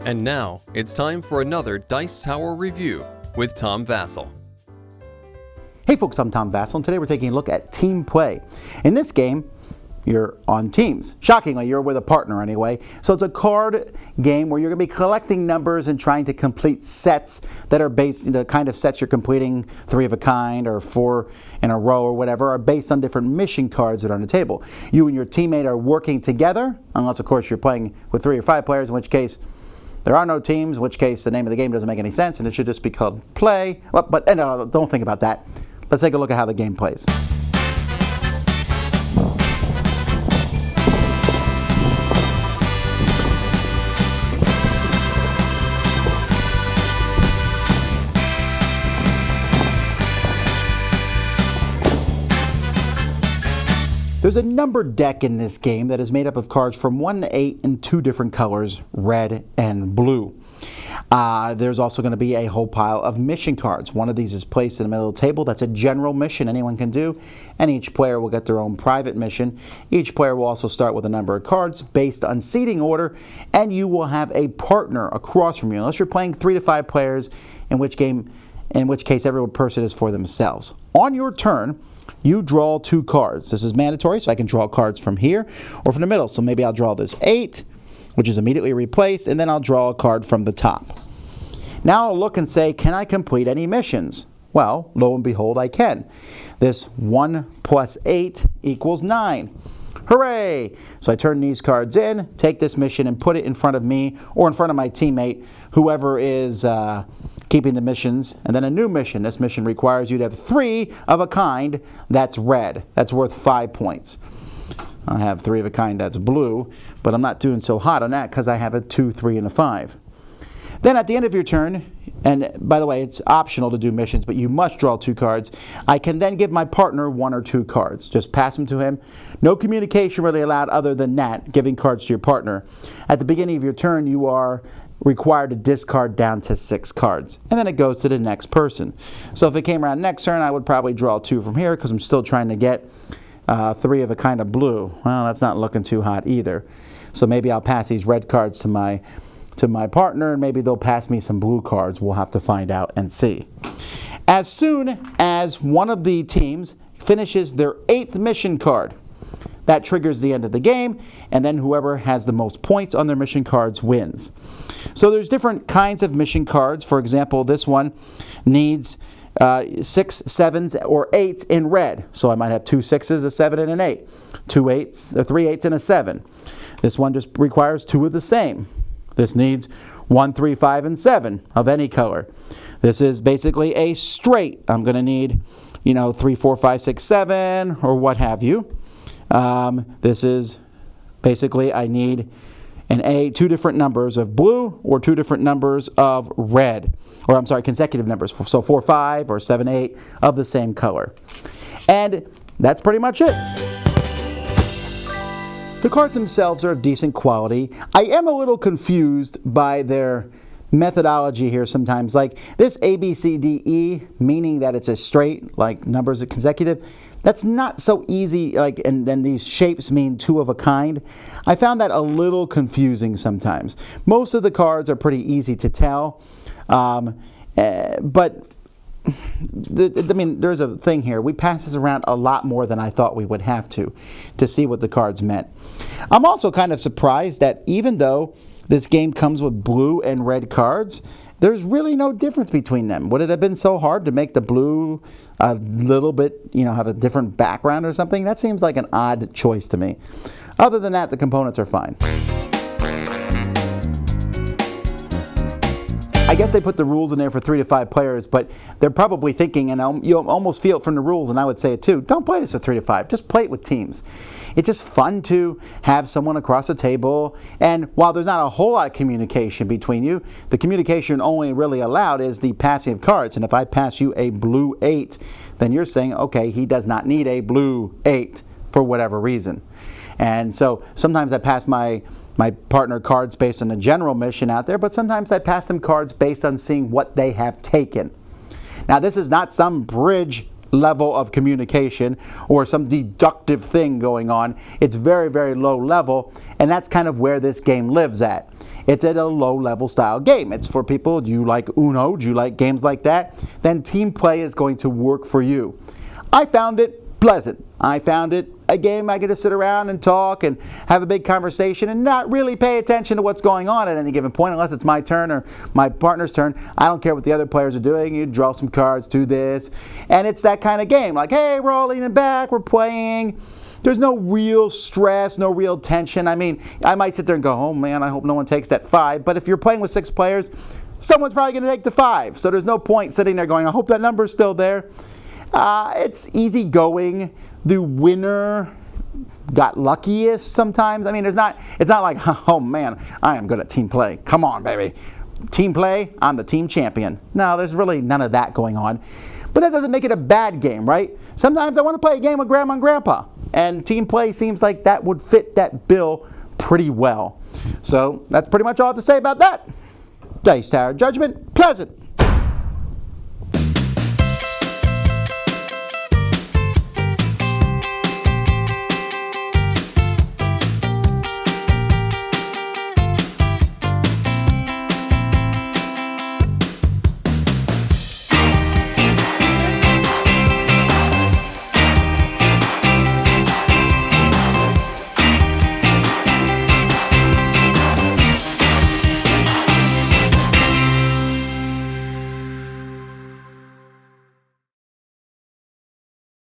And now, it's time for another Dice Tower review with Tom Vasel. Hey folks, I'm Tom Vasel, and today we're taking a look at team play. In this game, you're on teams. Shockingly, you're with a partner anyway. So it's a card game where you're going to be collecting numbers and trying to complete sets that are based, the kind of sets you're completing, 3 of a kind or 4 in a row or whatever, are based on different mission cards that are on the table. You and your teammate are working together, unless of course you're playing with 3 or 5 players, in which case there are no teams, in which case the name of the game doesn't make any sense and it should just be called play. But don't think about that. Let's take a look at how the game plays. There's a numbered deck in this game that is made up of cards from 1 to 8 in 2 different colors, red and blue. There's also going to be a whole pile of mission cards. One of these is placed in the middle of the table. That's a general mission anyone can do, and each player will get their own private mission. Each player will also start with a number of cards based on seating order, and you will have a partner across from you, unless you're playing 3 to 5 players, in which case every person is for themselves. On your turn, you draw 2 cards. This is mandatory, so I can draw cards from here or from the middle. So maybe I'll draw this 8, which is immediately replaced, and then I'll draw a card from the top. Now I'll look and say, can I complete any missions? Well, lo and behold, I can. This 1 plus 8 equals 9. Hooray! So I turn these cards in, take this mission, and put it in front of me or in front of my teammate, whoever is keeping the missions, and then a new mission. This mission requires you to have 3 of a kind that's red. That's worth 5 points. I have 3 of a kind that's blue, but I'm not doing so hot on that because I have a 2, 3, and a 5. Then at the end of your turn, and by the way, it's optional to do missions, but you must draw 2 cards. I can then give my partner 1 or 2 cards. Just pass them to him. No communication really allowed other than that, giving cards to your partner. At the beginning of your turn, you are required to discard down to 6 cards. And then it goes to the next person. So if it came around next turn, I would probably draw 2 from here because I'm still trying to get 3 of a kind of blue. Well, that's not looking too hot either. So maybe I'll pass these red cards to my partner, and maybe they'll pass me some blue cards. We'll have to find out and see. As soon as one of the teams finishes their 8th mission card, that triggers the end of the game, and then whoever has the most points on their mission cards wins. So there's different kinds of mission cards. For example, this one needs 6, 7s, or 8s in red. So I might have 2 6s, a 7, and an 8. 2 8s, 3 8s, and a 7. This one just requires 2 of the same. This needs 1, 3, 5, and 7 of any color. This is basically a straight. I'm going to need, 3, 4, 5, 6, 7, or what have you. This is basically I need 2 different numbers of blue or 2 different numbers of red. Or I'm sorry, consecutive numbers. So 4, 5 or 7, 8 of the same color. And that's pretty much it. The cards themselves are of decent quality. I am a little confused by their methodology here sometimes. Like this A, B, C, D, E, meaning that it's a straight, like numbers are consecutive. That's not so easy, and then these shapes mean 2 of a kind. I found that a little confusing sometimes. Most of the cards are pretty easy to tell, but there's a thing here. We pass this around a lot more than I thought we would have to see what the cards meant. I'm also kind of surprised that even though this game comes with blue and red cards, there's really no difference between them. Would it have been so hard to make the blue a little bit, have a different background or something? That seems like an odd choice to me. Other than that, the components are fine. I guess they put the rules in there for 3 to 5 players, but they're probably thinking, and you almost feel it from the rules, and I would say it too, don't play this with 3 to 5, just play it with teams. It's just fun to have someone across the table, and while there's not a whole lot of communication between you, the communication only really allowed is the passing of cards, and if I pass you a blue 8, then you're saying, okay, he does not need a blue 8 for whatever reason. And so sometimes I pass my partner cards based on the general mission out there, but sometimes I pass them cards based on seeing what they have taken. Now, this is not some bridge level of communication or some deductive thing going on. It's very, very low level, and that's kind of where this game lives at. It's at a low-level style game. It's for people, do you like Uno? Do you like games like that? Then team play is going to work for you. I found it pleasant. I found it a game I get to sit around and talk and have a big conversation and not really pay attention to what's going on at any given point unless it's my turn or my partner's turn. I don't care what the other players are doing. You draw some cards, do this. And it's that kind of game. Like, hey, we're all leaning back, we're playing. There's no real stress, no real tension. I mean, I might sit there and go, oh man, I hope no one takes that 5. But if you're playing with 6 players, someone's probably going to take the 5. So there's no point sitting there going, I hope that number's still there. It's easy going. The winner got luckiest sometimes. I mean, it's not like, oh man, I am good at team play. Come on, baby. Team play, I'm the team champion. No, there's really none of that going on. But that doesn't make it a bad game, right? Sometimes I want to play a game with Grandma and Grandpa, and team play seems like that would fit that bill pretty well. So that's pretty much all I have to say about that. Dice Tower Judgment, pleasant.